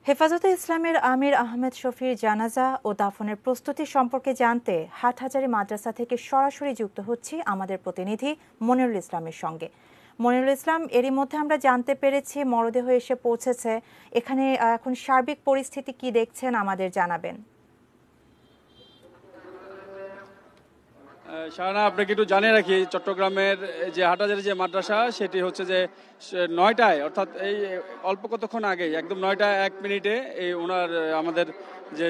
হেফাজতে ইসলামের আমির আহমেদ শফির জানাজা ও দাফনের প্রস্তুতি সম্পর্কে জানতে হাটহাজারী মাদ্রাসা থেকে সরাসরি যুক্ত হচ্ছি আমাদের প্রতিনিধি মনিরুল ইসলামের সঙ্গে। মনিরুল ইসলাম, এরই মধ্যে আমরা জানতে পেরেছি মরদেহ এসে পৌঁছেছে। এখানে এখন সার্বিক পরিস্থিতি কি দেখছেন আমাদের জানাবেন। শাহানা, আপনাকে একটু জানিয়ে রাখি, চট্টগ্রামের যে হাটহাজারী যে মাদ্রাসা সেটি হচ্ছে যে 9টায়, অর্থাৎ এই অল্প কতক্ষণ আগে, একদম 9:01 এই ওনার আমাদের যে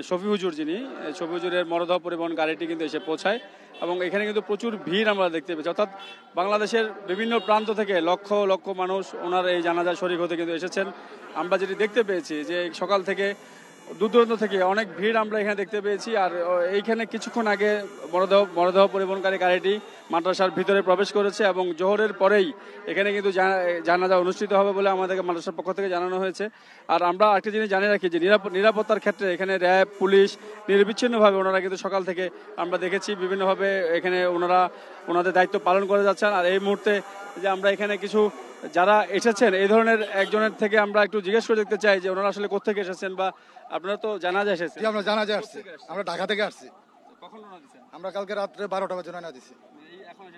শফি হুজুর, যিনি শফি হুজুরের মরদেহ পরিবহন গাড়িটি কিন্তু এসে পৌঁছায় এবং এখানে কিন্তু প্রচুর ভিড় আমরা দেখতে পেয়েছি। অর্থাৎ বাংলাদেশের বিভিন্ন প্রান্ত থেকে লক্ষ লক্ষ মানুষ ওনার এই জানাজা শরীক হতে কিন্তু এসেছেন। আমরা যেটি দেখতে পেয়েছি যে সকাল থেকে দূর দূরান্ত থেকে অনেক ভিড় আমরা এখানে দেখতে পেয়েছি। আর এইখানে কিছুক্ষণ আগে মরদেহ পরিবহনকারী গাড়িটি মাদ্রাসার ভিতরে প্রবেশ করেছে এবং জোহরের পরেই এখানে কিন্তু জানাজা অনুষ্ঠিত হবে বলে আমাদেরকে মাদ্রাসার পক্ষ থেকে জানানো হয়েছে। আর আমরা একটা জিনিস জানিয়ে রাখি যে নিরাপত্তার ক্ষেত্রে এখানে র্যাব, পুলিশ নিরবিচ্ছিন্নভাবে ওনারা কিন্তু সকাল থেকে আমরা দেখেছি বিভিন্নভাবে এখানে ওনাদের দায়িত্ব পালন করে যাচ্ছেন। আর এই মুহূর্তে যে আমরা এখানে কিছু যারা এসেছেন এই ধরনের একজনের থেকে আমরা একটু জিজ্ঞেস করে দেখতে চাই যে ওনারা আসলে কোথেকে এসেছেন, বা আপনারা তো জানাজা এসেছেন। আমরা জানাজা আসছি, আমরা ঢাকা থেকে আসছি। কখন রওনা দিয়েছেন? আমরা কালকে রাত্রে 12টা বাজে রওনা দিছি।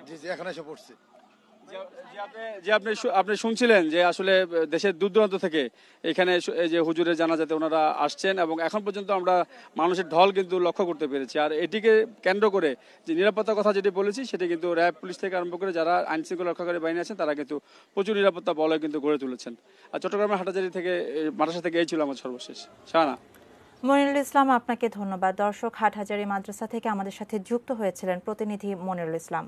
জি, এখন এসে পড়ছি। আপনি শুনছিলেন যে আসলে দেশের দূর দূরান্ত থেকে এখানে যে হুজুরের জানাজাতে ওনারা আসছেন এবং এখন পর্যন্ত আমরা মানুষের ঢল কিন্তু লক্ষ্য করতে পেরেছি। আর এটিকে কেন্দ্র করে যে নিরাপত্তার কথা যেটি বলেছি সেটি কিন্তু র্যাব, পুলিশ থেকে আরম্ভ করে যারা আইন শৃঙ্খলা রক্ষাকারী বাহিনী আছেন তারা কিন্তু প্রচুর নিরাপত্তা বলয় কিন্তু গড়ে তুলেছেন। আর চট্টগ্রামের হাটহাজারী থেকে মাদ্রাসা থেকে এই ছিল আমার সর্বশেষ। শাহানা। মনিরুল ইসলাম, আপনাকে ধন্যবাদ। দর্শক, হাটহাজারী মাদ্রাসা থেকে আমাদের সাথে যুক্ত হয়েছিলেন প্রতিনিধি মনিরুল ইসলাম।